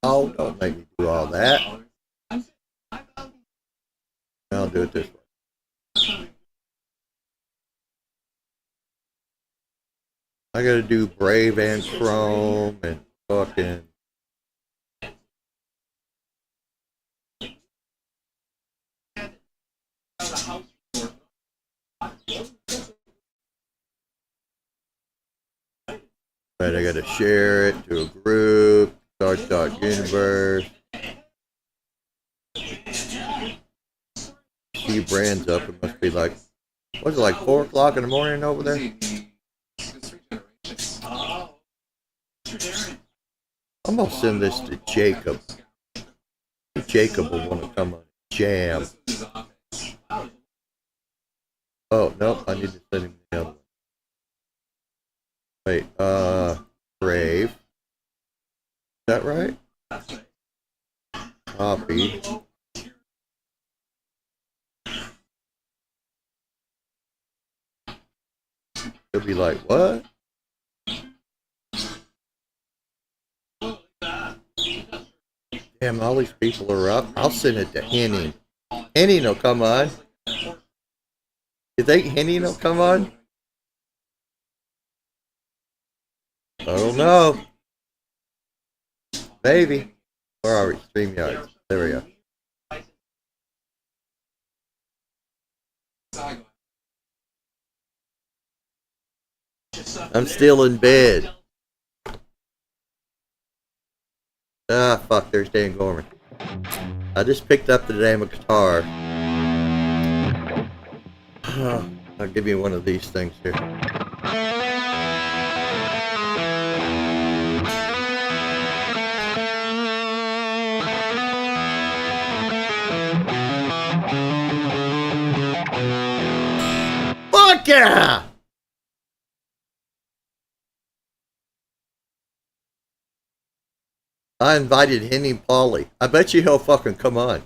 Oh, don't make me do all that. I'll do it this way. I gotta do Brave and Chrome and fucking. Right, I gotta share it to a group. Start.universe. See brands up. It must be like, what's it, like 4 o'clock in the morning over there? I'm gonna send this to Jacob. Jacob will want to come on and jam. Oh, no, I need to send him the other one. Wait, Brave. Is that right? Copy. He'll be like, what? Damn, all these people are up. I'll send it to Henning. Henning will come on. You think Henning will come on? I don't know. Maybe. Where are we? StreamYard. There we go. I'm still in bed. Ah, fuck, there's Dan Gorman. I just picked up the damn guitar. I'll give you one of these things here. Fuck yeah! I invited Henning Pauly. I bet you he'll fucking come on.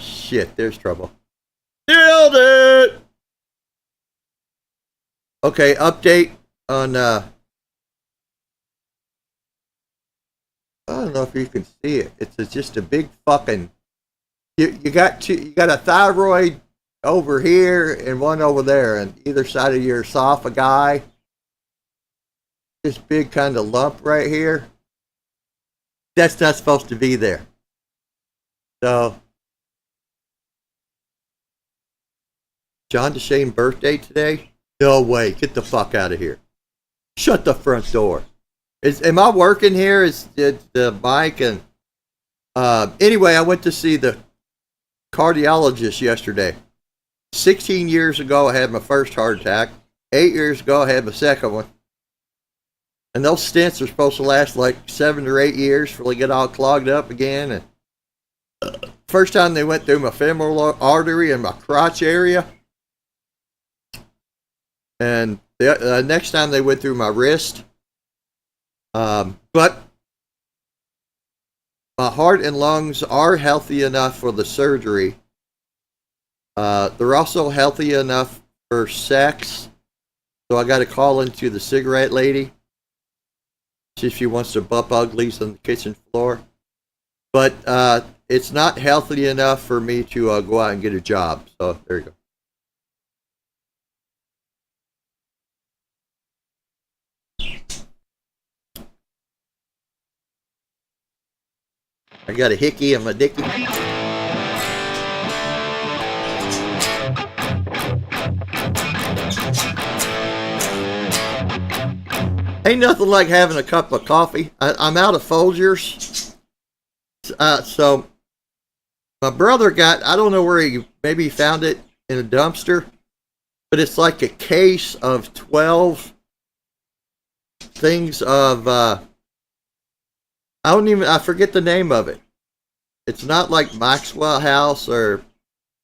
Shit, there's trouble. Nailed it! Okay, update on, I don't know if you can see it. It's just a big fucking, you got a thyroid over here and one over there on either side of your esophagus. This big kind of lump right here. That's not supposed to be there. So, John DeShane birthday today? No way. Get the fuck out of here. Shut the front door. Am I working here? Is the mic and anyway, I went to see the cardiologist yesterday. 16 years ago I had my first heart attack. 8 years ago I had my second one. And those stents are supposed to last like 7 or 8 years before they get all clogged up again. And first time they went through my femoral artery and my crotch area. And the next time they went through my wrist. But my heart and lungs are healthy enough for the surgery. They're also healthy enough for sex. So I got to call into the cigarette lady. See if she wants to bump uglies on the kitchen floor. But it's not healthy enough for me to go out and get a job. So there you go. I got a hickey on my dicky. Ain't nothing like having a cup of coffee. I'm out of Folgers. So my brother got, I don't know where maybe he found it in a dumpster, but it's like a case of 12 things of, I forget the name of it. It's not like Maxwell House or,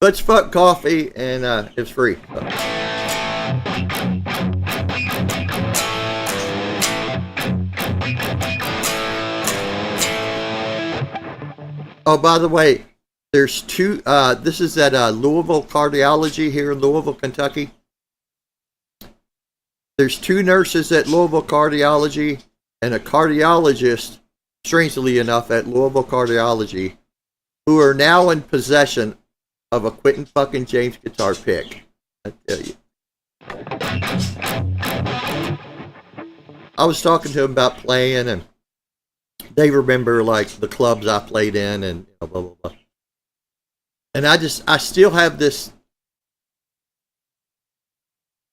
but it's fuck coffee and it's free. So. Oh, by the way, There's two. This is at Louisville Cardiology here in Louisville, Kentucky. There's two nurses at Louisville Cardiology and a cardiologist, strangely enough, at Louisville Cardiology, who are now in possession of a Quentin fucking James guitar pick. I tell you. I was talking to them about playing, and they remember like the clubs I played in, and blah blah blah. And I still have this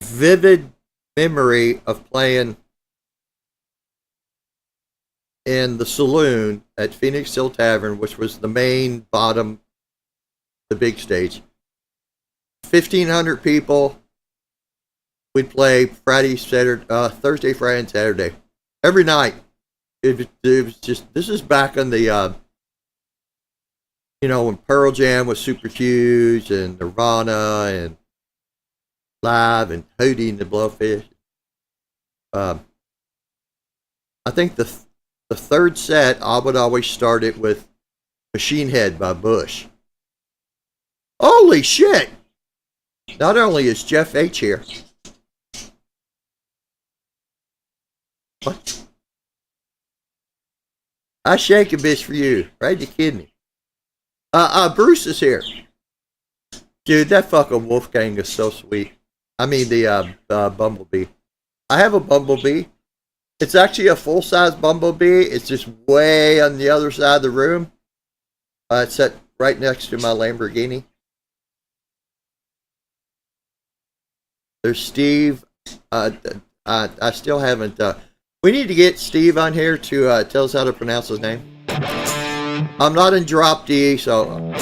vivid memory of playing in the saloon at Phoenix Hill Tavern, which was the main bottom, the big stage. 1,500 people. We'd play Friday, Saturday, Thursday, Friday, and Saturday. Every night. It was just, this is back in the, when Pearl Jam was super huge, and Nirvana, and Live, and Hootie and the Blowfish. I think the third set, I would always start it with Machine Head by Bush. Holy shit! Not only is Jeff H here. What? I shake a bitch for you. Right? You kidding me? Bruce is here. Dude, that fucking Wolfgang is so sweet. I mean, the Bumblebee. I have a Bumblebee. It's actually a full-size Bumblebee. It's just way on the other side of the room. It's set right next to my Lamborghini. There's Steve. I still haven't... we need to get Steve on here to tell us how to pronounce his name. I'm not in Drop D, so...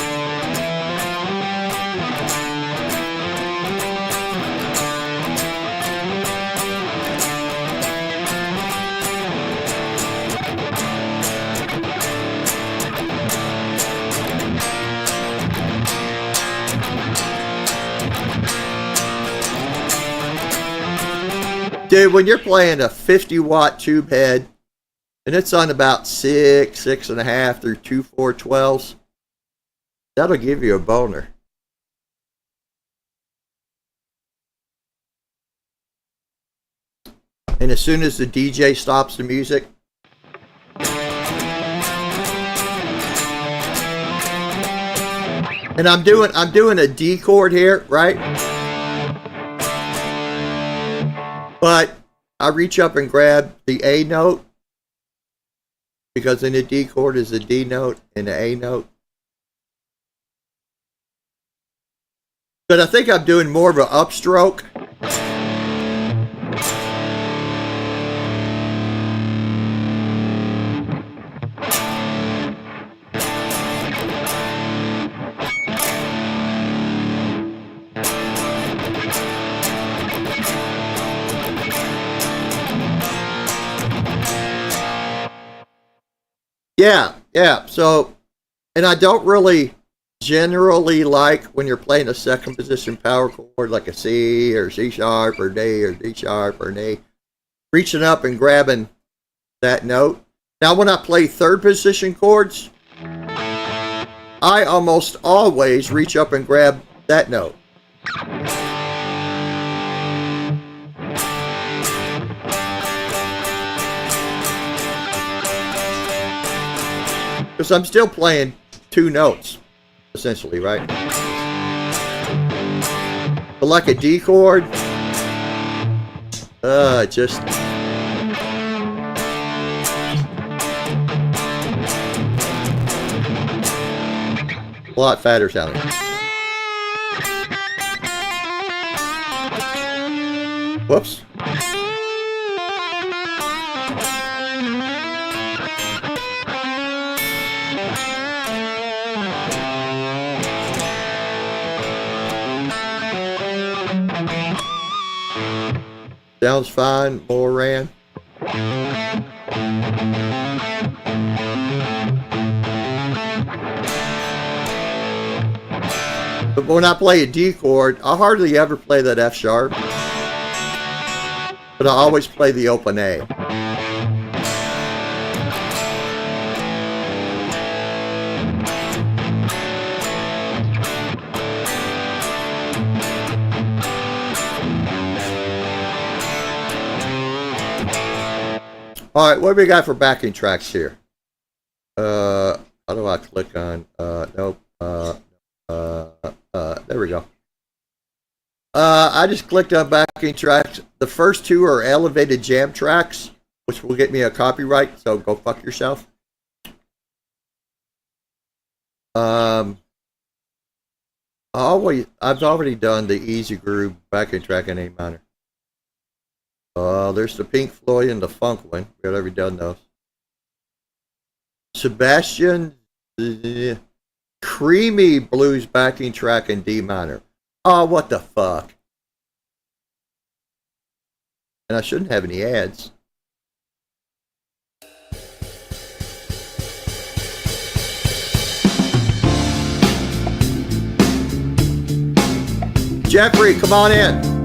Dude, when you're playing a 50-watt tube head, and it's on about 6.5 through 2 412s, that'll give you a boner. And as soon as the DJ stops the music, and I'm doing a D chord here, right? But I reach up and grab the A note, because in the D chord is a D note and the A note. But I think I'm doing more of an upstroke. Yeah. So, and I don't really generally like when you're playing a second position power chord like a C or C sharp or D or D sharp or an A, reaching up and grabbing that note. Now, when I play third position chords, I almost always reach up and grab that note. Because I'm still playing two notes, essentially, right? But like a D chord, just... a lot fatter sounding. Whoops. Sounds fine, more ran. But when I play a D chord, I hardly ever play that F sharp. But I always play the open A. All right, what do we got for backing tracks here? How do I click on? Nope. There we go. I just clicked on backing tracks. The first two are elevated jam tracks, which will get me a copyright. So go fuck yourself. I've already done the Easy Groove backing track in A minor. There's the Pink Floyd and the Funk one. We've already done those. Sebastian, creamy blues backing track in D minor. Oh, what the fuck? And I shouldn't have any ads. Jeffrey, come on in.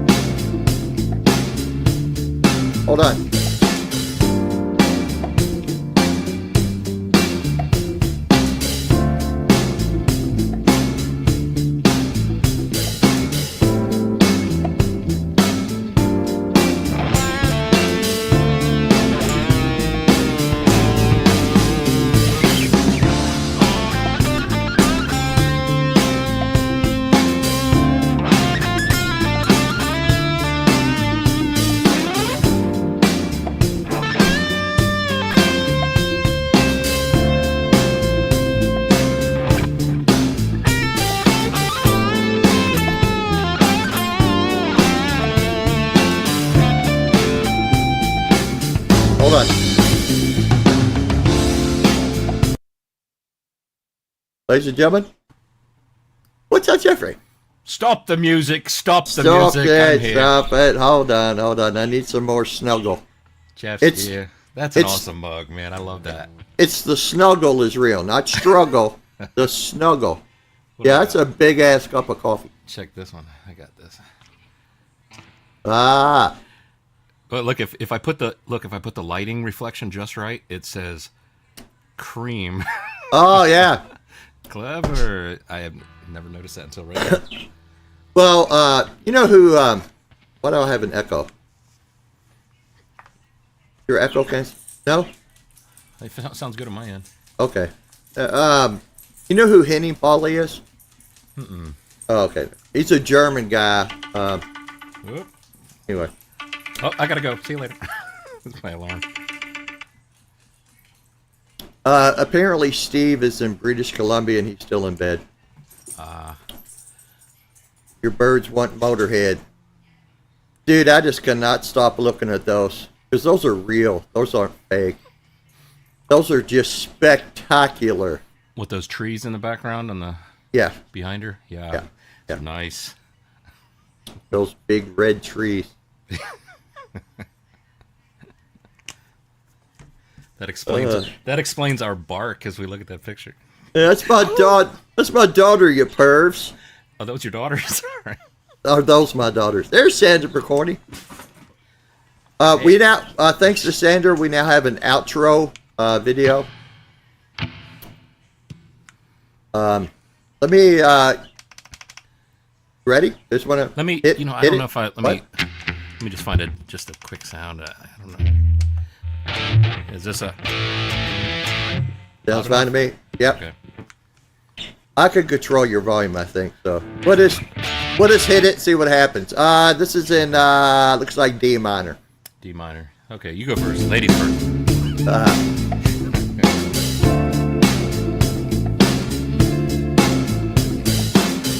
Hold on. Hold on. Ladies and gentlemen, what's up, Jeffrey? Stop the music! Stop the music! Stop it! Hold on. I need some more snuggle. Jeff's here. That's an awesome mug, man. I love that. It's the snuggle is real, not struggle. The snuggle. Yeah, that's a big ass cup of coffee. Check this one. I got this. Ah. But look, if I put the lighting reflection just right, it says cream. Oh yeah. Clever. I have never noticed that until right now. Well, you know who? Why do I have an echo? Your echo can? No. It sounds good on my end. Okay. You know who Henning Pauly is? Mm-mm. Oh, okay. He's a German guy. Whoop. Anyway. Oh, I gotta go. See you later. That's my alarm. Apparently Steve is in British Columbia and he's still in bed. Your birds want Motorhead. Dude, I just cannot stop looking at those. Because those are real. Those aren't fake. Those are just spectacular. With those trees in the background on the behind her? Yeah. Nice. Those big red trees. That explains our bark as we look at that picture. Yeah, that's my daughter, you pervs. Oh, that was your daughter? Sorry. Are those my daughters? There's Sandra Percorny. We now, thanks to Sandra, we now have an outro video. Let me. Ready? Just want to. Let me. I don't know if I. Let me just find just a quick sound. I don't know. Is this a? Sounds fine to me. Yep. Okay. I can control your volume, I think. So we'll just hit it, see what happens. This is in looks like D minor. D minor. Okay, you go first. Ladies first.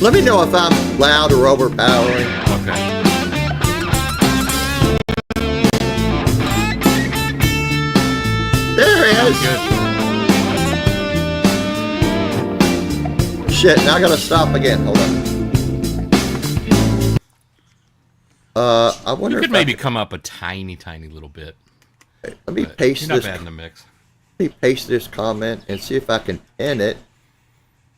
Let me know if I'm loud or overpowering. Okay. There it is. Good. Shit, now I gotta stop again. Hold on. I wonder you could if maybe come up a tiny little bit. Let me paste you're not this. bad in the mix. Let me paste this comment and see if I can pin it.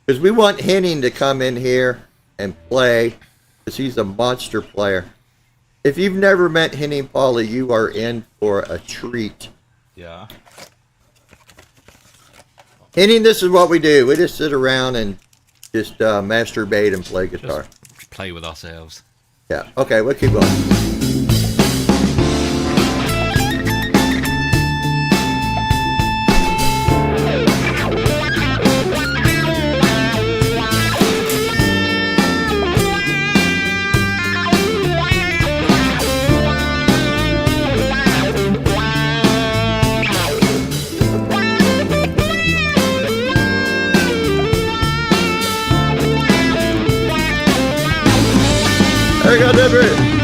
Because we want Henning to come in here and play. Because he's a monster player. If you've never met Henning Pauly, you are in for a treat. Yeah. Henning, this is what we do. We just sit around and just masturbate and play guitar. Just play with ourselves. Yeah. Okay, we'll keep going. Hang on, Everett.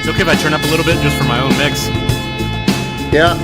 It's okay if I turn up a little bit just for my own mix. Yeah.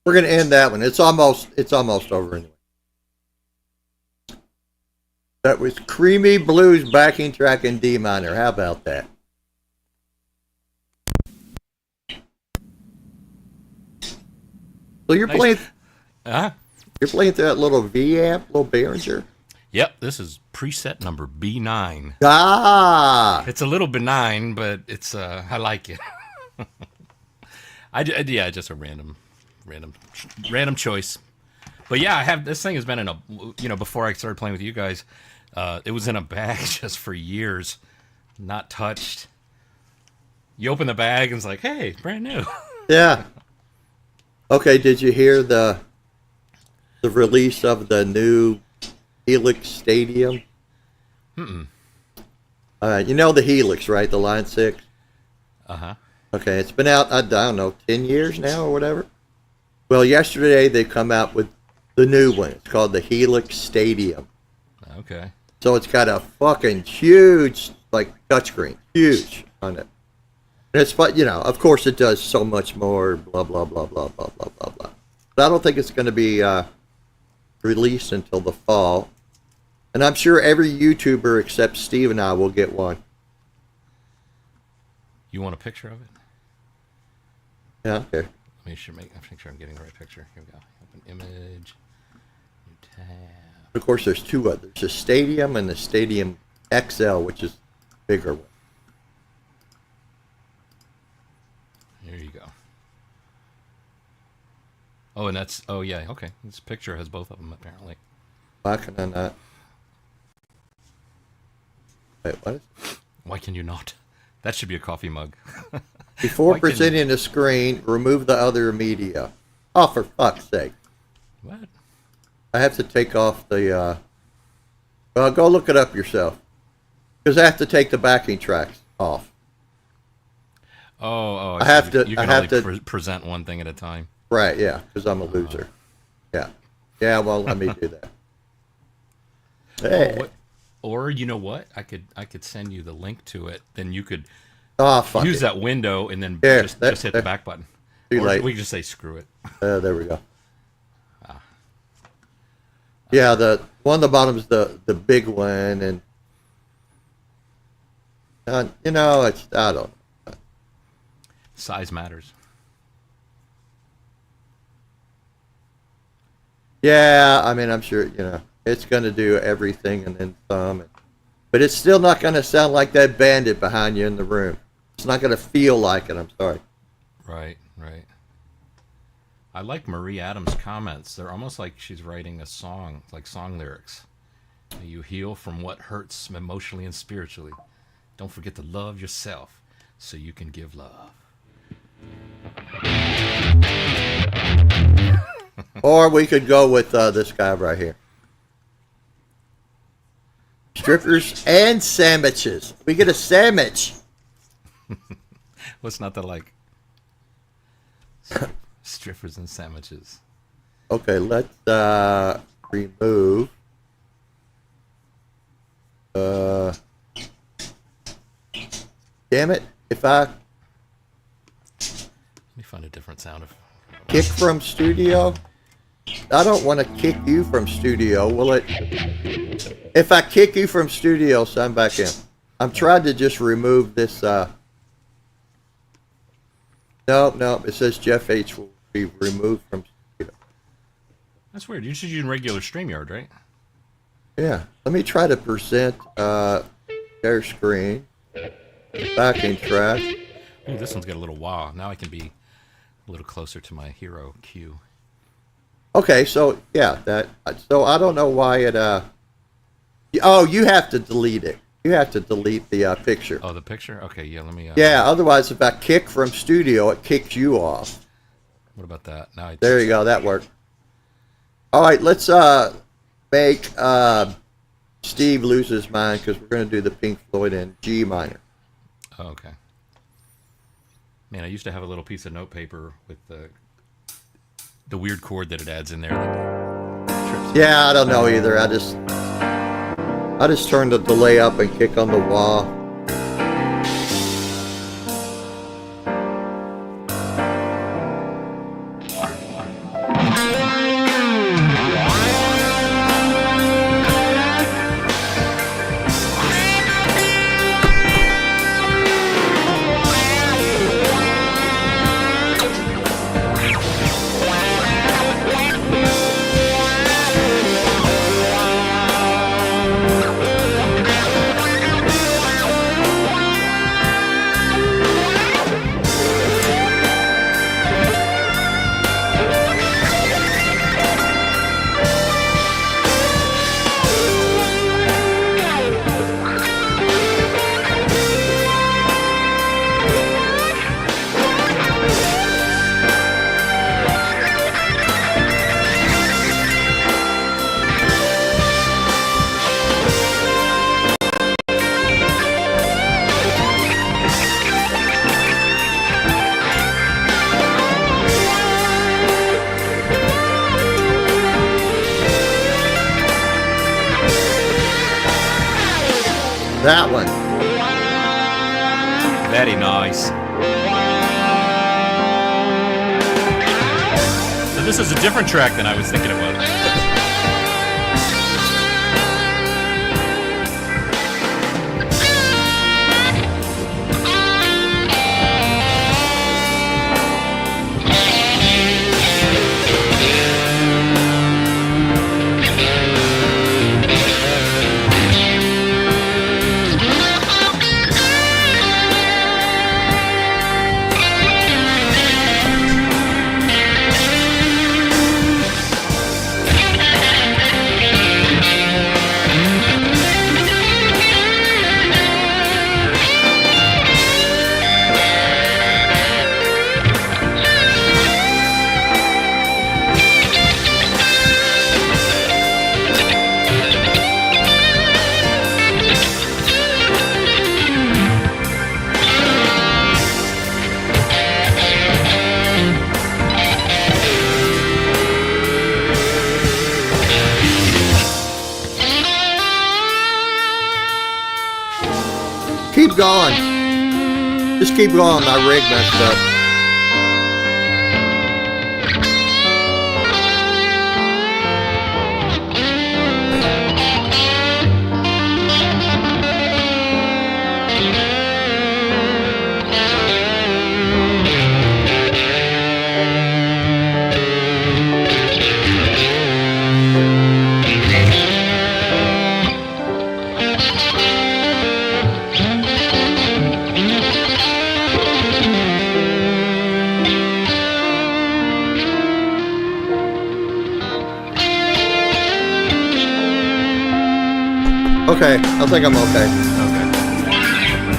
We're gonna end that one. It's almost over anyway. That was Creamy Blues backing track in D minor. How about that? So you're Nice. playing Uh-huh. you're playing through that little V amp, little Behringer. Yep, this is preset number B9. Ah, It's a little benign, but it's I like it. Yeah, just a random choice. But yeah, I have this thing has been in a before I started playing with you guys, it was in a bag just for years, not touched. You open the bag and it's like, hey, brand new. yeah. Okay, did you hear the release of the new Helix Stadium? Mm-mm. You know the Helix, right? The Line 6? Uh-huh. Okay, it's been out, I don't know, 10 years now or whatever. Well, yesterday they come out with the new one. It's called the Helix Stadium. Okay. So it's got a fucking huge, like, touchscreen. Huge on it. And it's fun, of course it does so much more, blah, blah, blah, blah, blah, blah, blah, blah. But I don't think it's going to be released until the fall. And I'm sure every YouTuber except Steve and I will get one. You want a picture of it? Yeah, okay. Let me make sure I'm getting the right picture. Here we go. Open image. New tab. Of course, there's two others. There's a Stadium and the Stadium XL, which is bigger one. Here you go. Oh, and yeah, okay. This picture has both of them, apparently. Why can I not? Wait, what? Why can you not? That should be a coffee mug. Before Why can- presenting the screen, remove the other media. Oh, for fuck's sake. What? I have to take off the, well, go look it up yourself. Because I have to take the backing tracks off. Oh, I have see. to- You I can have only to- present one thing at a time. Right, yeah, because I'm a loser. Yeah. Yeah, well, let me do that. Hey. What? Or you know what? I could send you the link to it. Then you could Oh, fuck use it. that window and then Here, just that- hit that- the back button. Too Or late. we can just say screw it. There we go. Yeah, the one on the bottom is the big one, and it's I don't. Size matters. Yeah, I mean, I'm sure it's going to do everything and then some, but it's still not going to sound like that bandit behind you in the room. It's not going to feel like it. I'm sorry. Right. I like Marie Adams' comments. They're almost like she's writing a song, like song lyrics. You heal from what hurts emotionally and spiritually. Don't forget to love yourself so you can give love. Or we could go with this guy right here. Strippers and sandwiches. We get a sandwich. What's not to like? Strippers and sandwiches. Okay, let's remove. Damn it! If I Let me find a different sound of. kick from studio, I don't want to kick you from studio. Will it? If I kick you from studio, sign back in. I'm trying to just remove this. No. It says Jeff H will be removed from studio. That's weird. You should use regular StreamYard, right? Yeah. Let me try to present share screen, backing track. Ooh, this one's got a little wah. Now I can be a little closer to my hero cue. Okay, so yeah, so I don't know why it oh, you have to delete it. You have to delete the picture. Oh, the picture? Okay, yeah, let me... Yeah, otherwise if I kick from studio, it kicks you off. What about that? Now There you go, that worked. All right, let's make Steve lose his mind because we're going to do the Pink Floyd in G minor. Oh, okay. Man, I used to have a little piece of notepaper with the weird chord that it adds in there. That trips. Yeah, I don't know either. I just turned the delay up and kick on the wall. That one. Very nice. So this is a different track than I was thinking it was. Keep going. Just keep going. My rig messed up. Okay, I think I'm okay. Okay.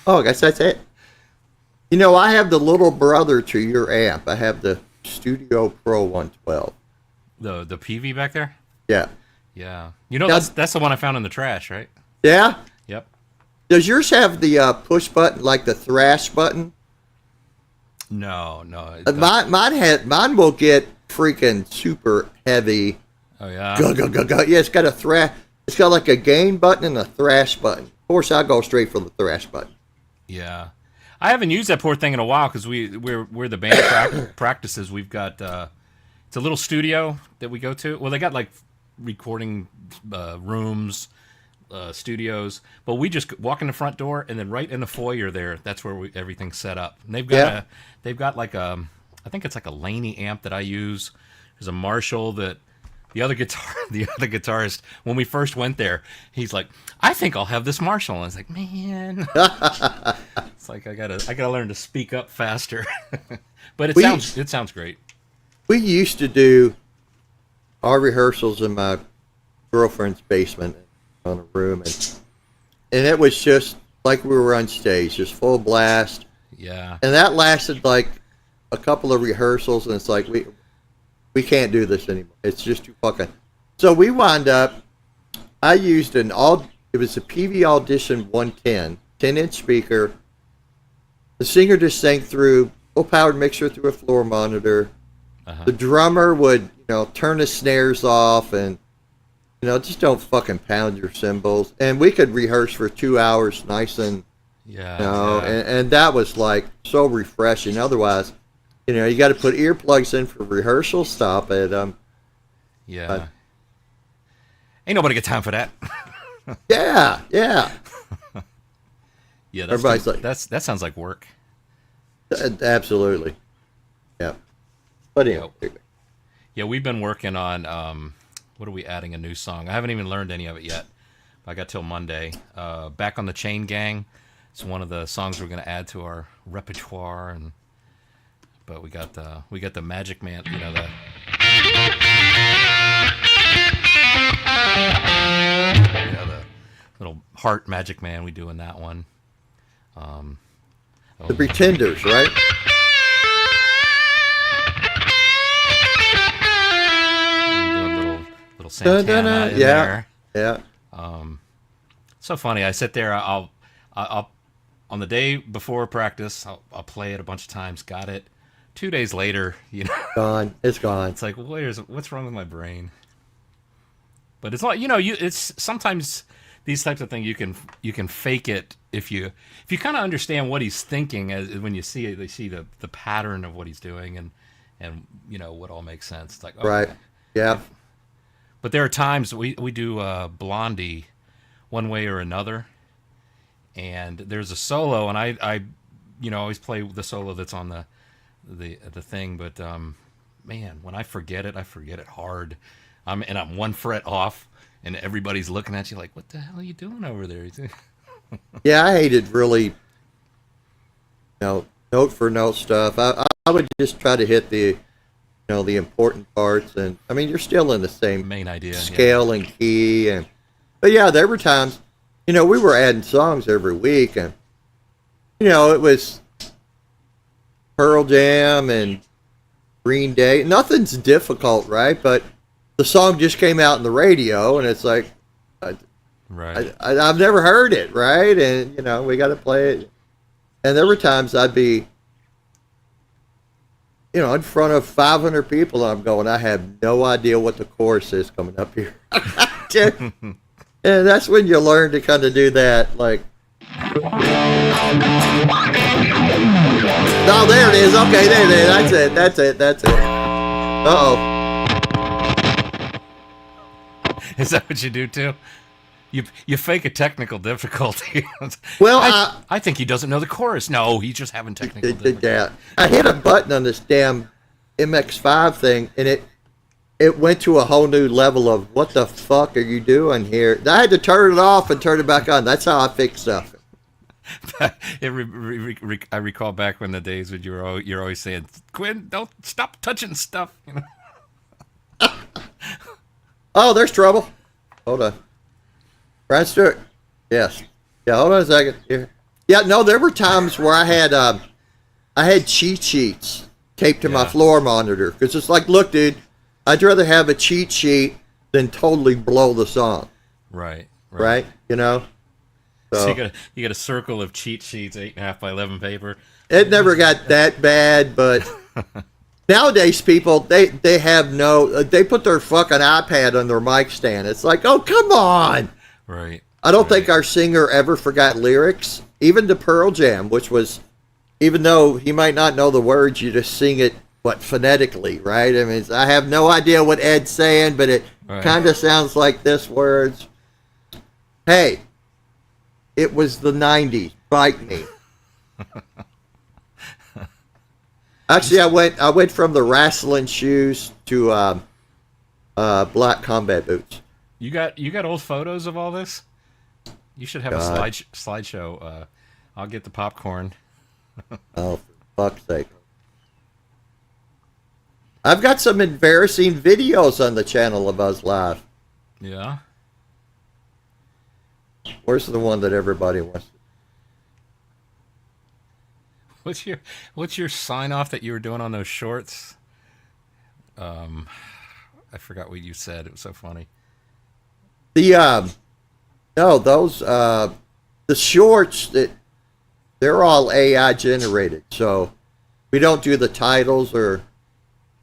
Oh, I guess that's it. You know, I have the little brother to your amp. I have the Studio Pro 112. The PV back there? Yeah. Yeah. You know, Now- that's the one I found in the trash, right? Yeah? Yep. Does yours have the push button, like the thrash button? No. It doesn't. Mine will get freaking super heavy. Oh, yeah. Go, go, go, go. Yeah, it's got a thrash. It's got like a gain button and a thrash button. Of course, I go straight for the thrash button. Yeah. I haven't used that poor thing in a while because we're the band practices. We've got it's a little studio that we go to. Well, they got like recording rooms, studios, but we just walk in the front door and then right in the foyer there, that's where everything's set up. And they've got like I think it's like a Laney amp that I use. There's a Marshall that the other guitarist, when we first went there, he's like, I think I'll have this Marshall. And I was like, man, it's like I gotta learn to speak up faster. But it sounds great. We used to do our rehearsals in my girlfriend's basement on a room, and it was just like we were on stage, just full blast. Yeah. And that lasted like a couple of rehearsals, and it's like we can't do this anymore. It's just too fucking. So we wound up. I used it was a PV Audition 110, 10-inch speaker. The singer just sang through full-powered mixer through a floor monitor. The drummer would, turn the snares off and, just don't fucking pound your cymbals. And we could rehearse for 2 hours nice and, and that was like so refreshing. Otherwise, you got to put earplugs in for rehearsal. Stop it. Yeah. Ain't nobody got time for that. Yeah. Yeah. Everybody's like, that sounds like work. Absolutely. Yeah. But anyway. Yeah, we've been working on, what are we adding, a new song? I haven't even learned any of it yet. I got till Monday. Back on the Chain Gang. It's one of the songs we're going to add to our repertoire. But we got the Magic Man, the little heart Magic Man we do in that one. The Pretenders, right? Little Santana in there. Yeah. So funny. I sit there. I'll on the day before practice. I'll play it a bunch of times. Got it. 2 days later, gone. It's gone. It's like, what's wrong with my brain? But it's like, it's sometimes these types of things you can fake it if you kind of understand what he's thinking when you see it. They see the pattern of what he's doing and what all makes sense. It's like, oh, right. Yeah. But there are times we do Blondie one way or another, and there's a solo, and I always play the solo that's on the thing, but man, when I forget it hard. I'm 1 fret off, and everybody's looking at you like, what the hell are you doing over there? Yeah, I hated really, note for note stuff. I would just try to hit the important parts, and I mean, you're still in the same main idea, scale and key, but yeah, there were times, we were adding songs every week, and it was Pearl Jam and Green Day. Nothing's difficult, right? But the song just came out in the radio, and it's like, right? I've never heard it, right? And we got to play it. And there were times I'd be, in front of 500 people, and I'm going, I have no idea what the chorus is coming up here. And that's when you learn to kind of do that, like. Oh, there it is. Okay, there it is. That's it. Uh-oh. Is that what you do, too? You fake a technical difficulty. Well, I think he doesn't know the chorus. No, he's just having technical difficulty. Yeah. I hit a button on this damn MX5 thing, and it went to a whole new level of, what the fuck are you doing here? I had to turn it off and turn it back on. That's how I fix stuff. I recall back when the days when you're always saying, Quinn, don't stop touching stuff. Oh, there's trouble. Hold on. Brad Stewart. Yes. Yeah, hold on a second. Here. Yeah, no, there were times where I had cheat sheets taped to my floor monitor, because it's like, look, dude, I'd rather have a cheat sheet than totally blow the song. Right. So you got a circle of cheat sheets, 8.5 by 11 paper. It never got that bad, but nowadays people they put their fucking iPad on their mic stand. It's like, oh, come on. Right. I don't think our singer ever forgot lyrics, even to Pearl Jam, which was, even though he might not know the words, you just sing it phonetically, right? I mean, I have no idea what Ed's saying, but it kind of sounds like this words. Hey, it was the 90s. Bite me. Actually, I went from the wrestling shoes to black combat boots. You got old photos of all this? You should have a slideshow. I'll get the popcorn. Oh, for fuck's sake. I've got some embarrassing videos on the channel of us live. Yeah. Where's the one that everybody wants? What's your sign off that you were doing on those shorts? I forgot what you said. It was so funny. The no, those the shorts that they're all AI generated, so we don't do the titles or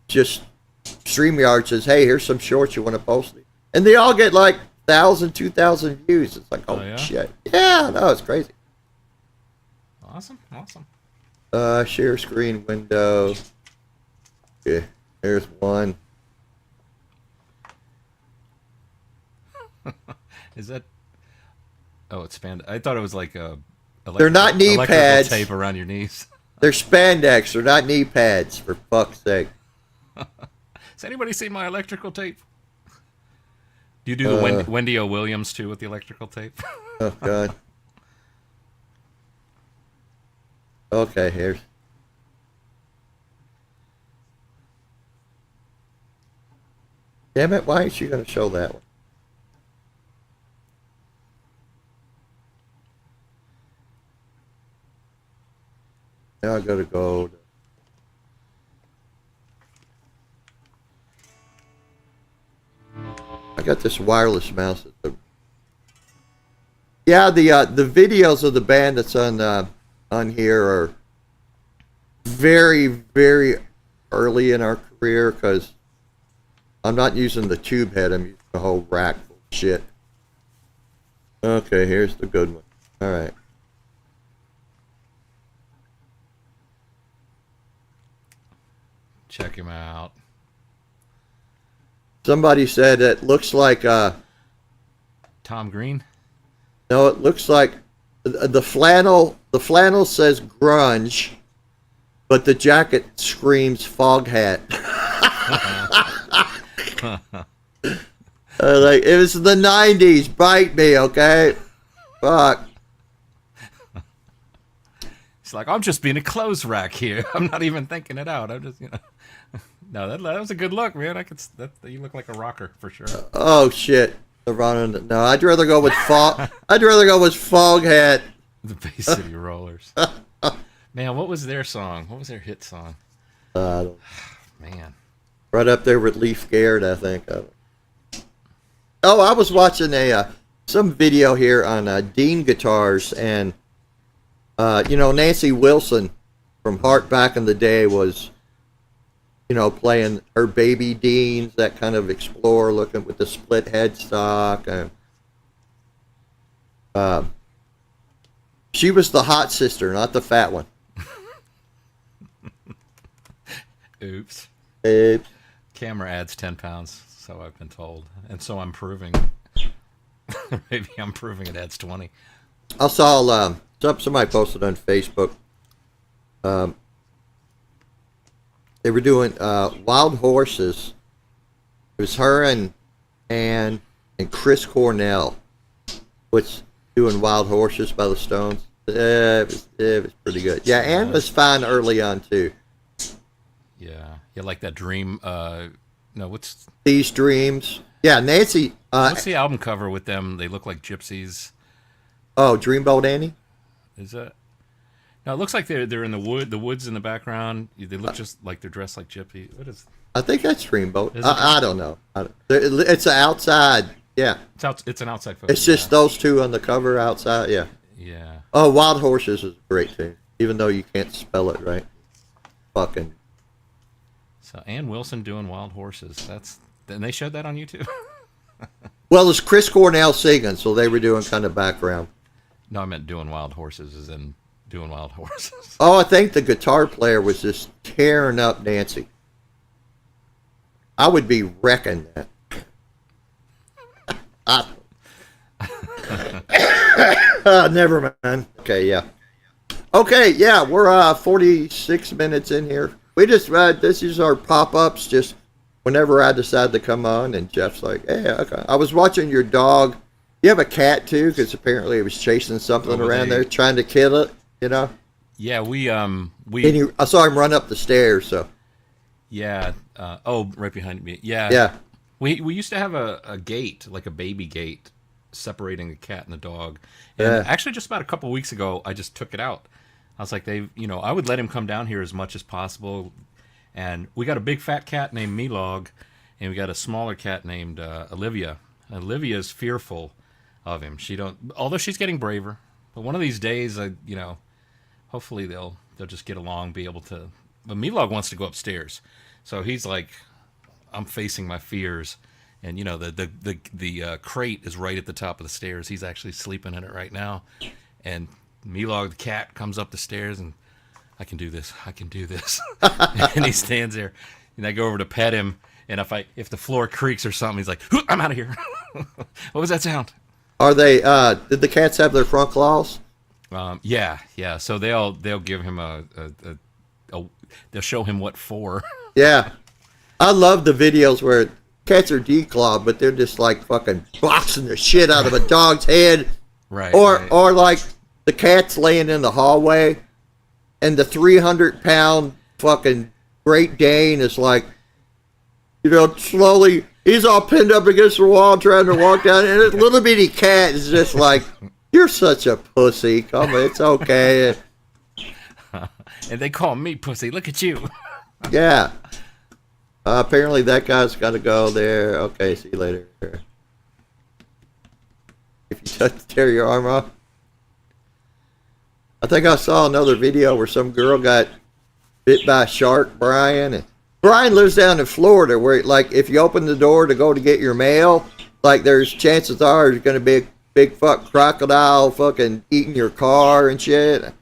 just StreamYard says, hey, here's some shorts you want to post, and they all get like 1,000, 2,000 views. It's like, oh yeah? shit, yeah, no, it's crazy. Awesome. Share screen window. Okay, there's one. Is that? Oh, it's spandex. I thought it was like a. They're not knee pads. Tape around your knees. They're spandex. They're not knee pads. For fuck's sake. Has anybody seen my electrical tape? Do you do the Wendy O. Williams too with the electrical tape? Oh God. Okay, here's. Damn it! Why aren't you going to show that one? Now I got to go. I got this wireless mouse. Yeah, the videos of the band that's on here are very, very early in our career because I'm not using the tube head. I'm using the whole rack full of shit. Okay, here's the good one. All right. Check him out. Somebody said it looks like Tom Green. no, it looks like the flannel. The flannel says grunge, but the jacket screams fog hat. Like it was the '90s. Bite me, okay? Fuck. It's like, I'm just being a clothes rack here. I'm not even thinking it out. I'm just, No, that was a good look, man. You look like a rocker for sure. Oh shit. The running. No, I'd rather go with fog. I'd rather go with fog hat. The Bay City Rollers. Man, what was their song? What was their hit song? Man. Right up there with Leaf Scared, I think. Oh, I was watching some video here on Dean Guitars, and Nancy Wilson from Heart back in the day was, playing her Baby Deans, that kind of Explorer looking with the split headstock. And she was the hot sister, not the fat one. Oops. Oops. Camera adds 10 pounds, so I've been told. And so I'm proving. Maybe I'm proving it adds 20. I saw somebody posted on Facebook. They were doing Wild Horses. It was her and Chris Cornell, which doing Wild Horses by the Stones. It was pretty good. Yeah, Ann was fine early on too. Yeah, like that Dream. What's These Dreams? Yeah, Nancy. What's the album cover with them? They look like gypsies. Oh, Dreamboat Annie. Is that? No, it looks like they're in the woods in the background. They look just like they're dressed like gypsies. What is? I think that's Dreamboat. I don't know. It's outside. Yeah. It's an outside photo. It's just those two on the cover outside. Yeah. Yeah. Oh, Wild Horses is a great tune, even though you can't spell it right. Fucking. So Ann Wilson doing Wild Horses. And they showed that on YouTube. Well, it's Chris Cornell singing, so they were doing kind of background. No, I meant doing Wild Horses, as in doing Wild Horses. Oh, I think the guitar player was just tearing up Nancy. I would be wrecking that. Never mind. Okay, yeah. Okay, yeah, we're 46 minutes in here. We just this is our pop-ups. Just whenever I decide to come on, and Jeff's like, "Hey, okay." I was watching your dog. You have a cat too, because apparently it was chasing something around there, trying to kill it. You know? Yeah, And I saw him run up the stairs. So yeah. Right behind me. Yeah. yeah, We used to have a gate, like a baby gate, separating the cat and the dog. And Yeah. actually, just about a couple of weeks ago, I just took it out. I was like, I would let him come down here as much as possible. And we got a big fat cat named Milog, and we got a smaller cat named Olivia. Olivia is fearful of him. Although she's getting braver. But one of these days, hopefully they'll just get along, be able to. But Milog wants to go upstairs, so he's like, I'm facing my fears, and the crate is right at the top of the stairs. He's actually sleeping in it right now, and Milog the cat comes up the stairs, and I can do this, and he stands there, and I go over to pet him, and if the floor creaks or something, he's like, I'm out of here. What was that sound? are they? Did the cats have their front claws? Yeah. So they'll give him they'll show him what for. Yeah, I love the videos where cats are declawed, but they're just like fucking boxing the shit out of a dog's head, Right. or like the cat's laying in the hallway, and the 300-pound fucking Great Dane is like, slowly, he's all pinned up against the wall trying to walk down, and this little bitty cat is just like, you're such a pussy. Come on, it's okay. And they call me pussy. Look at you. Yeah. Apparently that guy's got to go there. Okay, see you later. If you tear your arm off. I think I saw another video where some girl got bit by a shark, Brian. And Brian lives down in Florida where, like, if you open the door to go to get your mail, like, there's chances are there's going to be a big fuck crocodile fucking eating your car and shit.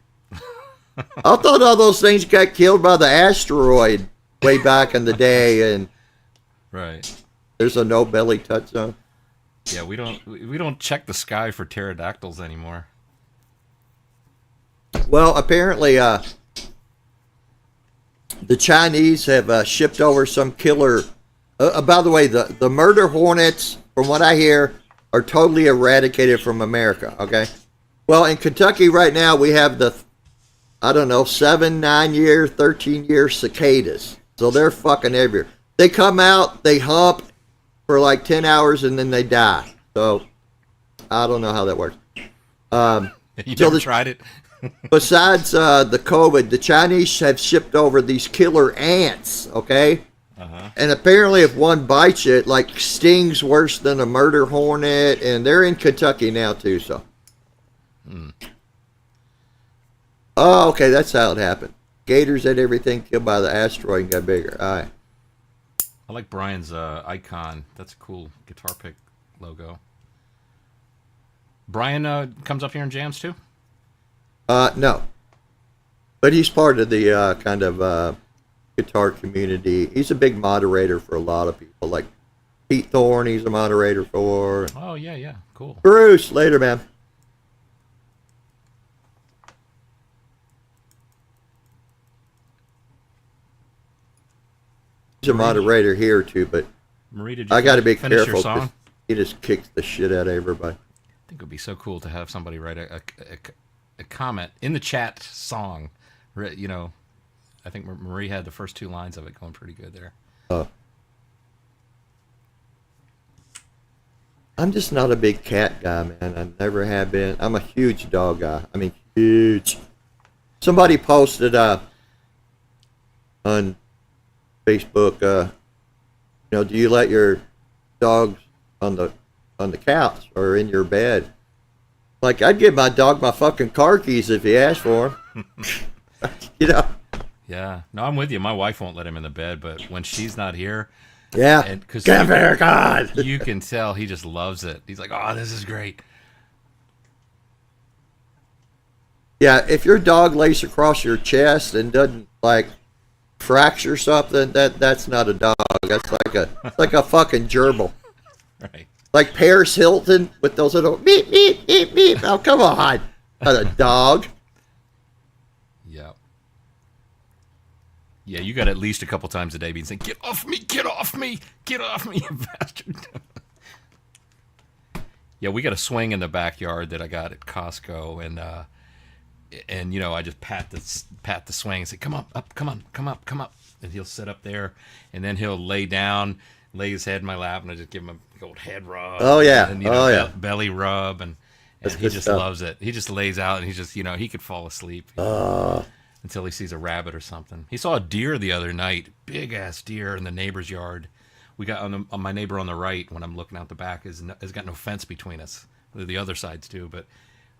I thought all those things got killed by the asteroid way back in the day, and Right. there's a no belly touch zone. Yeah, we don't check the sky for pterodactyls anymore. Well, apparently, the Chinese have shipped over some killer. By the way, the murder hornets, from what I hear, are totally eradicated from America. Okay. Well, in Kentucky right now, we have the, 7, 9 year, 13-year cicadas. So they're fucking everywhere. They come out, they hump for like 10 hours, and then they die. So I don't know how that works. You never tried it? Besides the COVID, the Chinese have shipped over these killer ants, okay? Uh-huh. And apparently if one bites you, it like stings worse than a murder hornet, and they're in Kentucky now too, so. Oh, okay, that's how it happened. Gators ate everything killed by the asteroid and got bigger. All right. I like Brian's icon. That's a cool guitar pick logo. Brian comes up here and jams too? No. But he's part of the kind of guitar community. He's a big moderator for a lot of people. Like Pete Thorne, he's a moderator for. Oh, yeah. Cool. Bruce, later, man. He's a moderator here too, but Marie, did you I got to be finish your careful. song? He just kicks the shit out of everybody. I think it would be so cool to have somebody write a comment in the chat song. I think Marie had the first 2 lines of it going pretty good there. I'm just not a big cat guy, man. I never have been. I'm a huge dog guy. I mean, huge. Somebody posted on Facebook, do you let your dogs on the couch or in your bed? Like, I'd give my dog my fucking car keys if he asked for them. Yeah. No, I'm with you. My wife won't let him in the bed, but when she's not here, Yeah. and because Get here, God. you can tell he just loves it. He's like, "Oh, this is great." Yeah, if your dog lays across your chest and doesn't like fracture something, that's not a dog. That's like a fucking gerbil. Right. Like Paris Hilton with those little meep, meep, meep, meep. Oh, come on. Not a dog. Yeah. Yeah, you got at least a couple times a day being saying, "Get off me! Get off me! Get off me, you bastard!" Yeah, we got a swing in the backyard that I got at Costco, and you know, I just pat the swing and say, "Come up, come on, come up, come up," and he'll sit up there, and then he'll lay down, lay his head in my lap, and I just give him a old head rub. Oh yeah, and, you know, yeah. belly rub, and That's he good just stuff. loves it. He just lays out, and he just, you know, he could fall asleep until he sees a rabbit or something. He saw a deer the other night, big ass deer in the neighbor's yard. We got on my neighbor on the right, when I'm looking out the back, has got no fence between us. The other sides do, but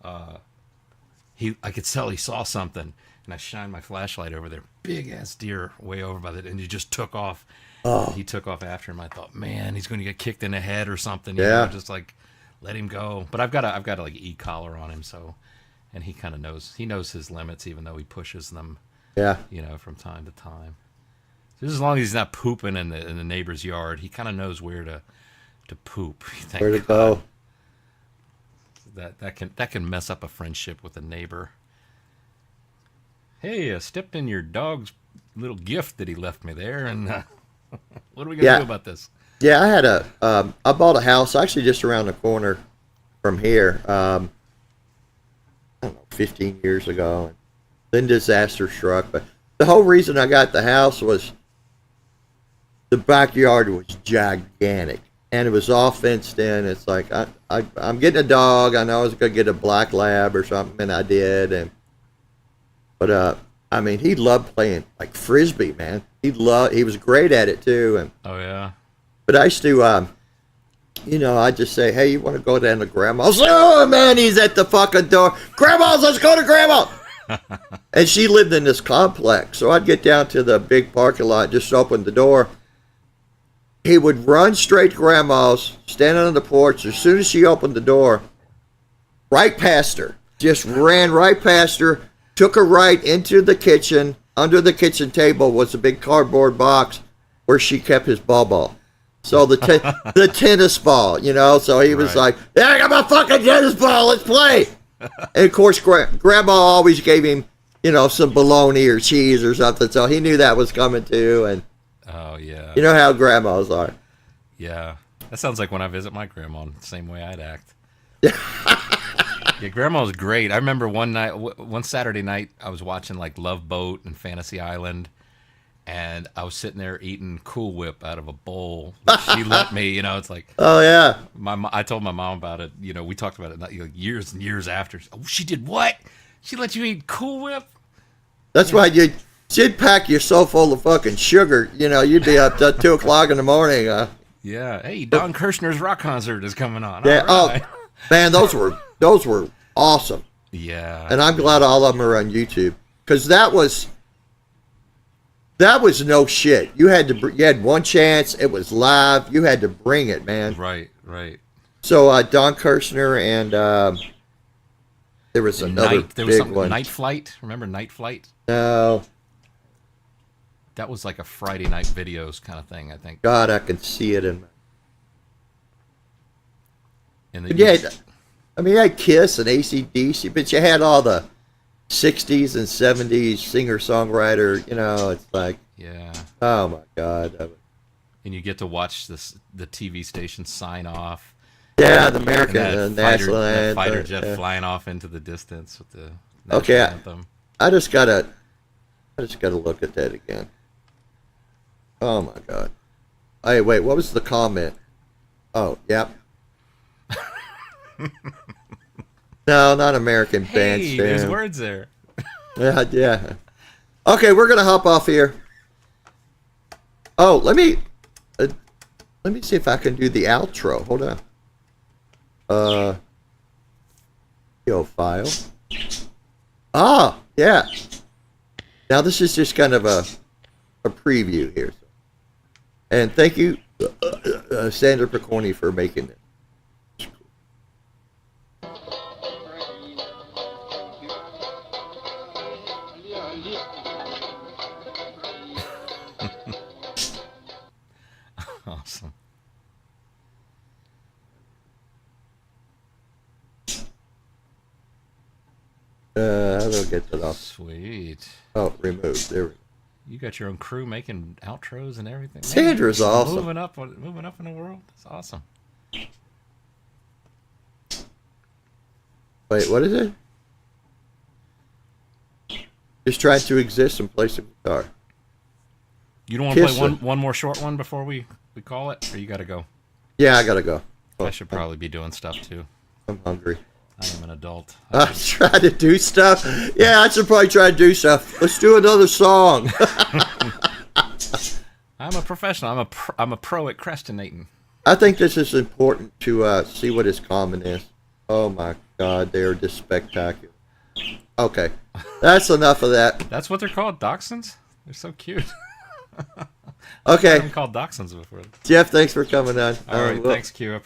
I could tell he saw something, and I shined my flashlight over there. Big ass deer way over by that, and he just took off. Oh. He took off after him. I thought, man, he's going to get kicked in the head or something. Yeah. Just like let him go. But I've got a like e-collar on him, so, and he kind of knows his limits, even though he pushes them, Yeah. you know, from time to time. So just as long as he's not pooping in the neighbor's yard, he kind of knows where to poop. Thank Where to God. go? That can mess up a friendship with a neighbor. Hey, I stepped in your dog's little gift that he left me there, and what are we gonna do about this? Yeah, I had I bought a house actually just around the corner from here. I don't know, 15 years ago. And then disaster struck. But the whole reason I got the house was the backyard was gigantic, and it was all fenced in. It's like I'm getting a dog. I know I was gonna get a black lab or something, and I did. But I mean, he loved playing like frisbee, man. He was great at it too. And Oh yeah. but I used to, you know, I just say, hey, you want to go down to Grandma's? Oh man, he's at the fucking door. Grandma's, let's go to Grandma. And she lived in this complex, so I'd get down to the big parking lot, just open the door. He would run straight to Grandma's, standing on the porch. As soon as she opened the door, right past her, just ran right past her, took her right into the kitchen. Under the kitchen table was a big cardboard box where she kept his ball. So the tennis ball, you know. So he was Right. like, "Yeah, I got my fucking tennis ball. Let's play." And of course, Grandma always gave him, you know, some bologna or cheese or something. So he knew that was coming too. And Oh yeah. you know how grandmas are. Yeah. That sounds like when I visit my grandma, the same way I'd act. Yeah, grandma was great. I remember one Saturday night, I was watching like Love Boat and Fantasy Island, and I was sitting there eating Cool Whip out of a bowl. She let me, you know. It's like Oh yeah, I told my mom about it. You know, we talked about it like years and years after. Oh, she did what? She let you eat Cool Whip? that's why she'd pack you so full of fucking sugar. You know, you'd be up to 2 o'clock in the morning. Yeah. Hey, Don Kirshner's rock concert is coming on. Yeah. All right. Oh man, those were awesome. Yeah. And I'm glad all of them are on YouTube, because that was no shit. You had one chance. It was live. You had to bring it, man. Right. So Don Kirshner and there was another There was big something, one. Night Flight. Remember Night Flight? No, That was like a Friday night videos kind of thing, I think. God, I can see it in. In But yeah, I mean, you had Kiss and AC/DC, but you had all the 60s and 70s singer-songwriter, you know, it's like, yeah. oh my God. And you get to watch the TV station sign off. Yeah, the And American that national that anthem. fighter jet Yeah. flying off into the distance with the national Okay, anthem. I just gotta look at that again. Oh my God. Hey, wait, what was the comment? Oh, yep. No, not American Hey, there's Bandstand. words there. Yeah. Okay, we're gonna hop off here. Oh, let me see if I can do the outro. Hold on. Video file. Ah, yeah. Now this is just kind of a preview here. And thank you, Sandra Picconi, for making it. Awesome. How do I get that off? Sweet. Oh, remove. There we go. You got your own crew making outros and everything. Man, Sandra's awesome. Moving up in the world. It's awesome. Wait, what is it? Just trying to exist and play some guitar. You don't want to Kiss play her. one more short one before we call it, or you got to go? Yeah, I gotta go. Oh, I should probably be doing stuff too. I'm hungry. I am an adult. I try to do stuff. Yeah, I should probably try to do stuff. Let's do another song. I'm a professional. I'm a pro at crestinating. I think this is important to see what his comment is. Oh my God, they are just spectacular. Okay, that's enough of that. That's what they're called, dachshunds. They're so cute. Okay, I've been called dachshunds before. Jeff, thanks for coming on. All right, Well, thanks, Q. I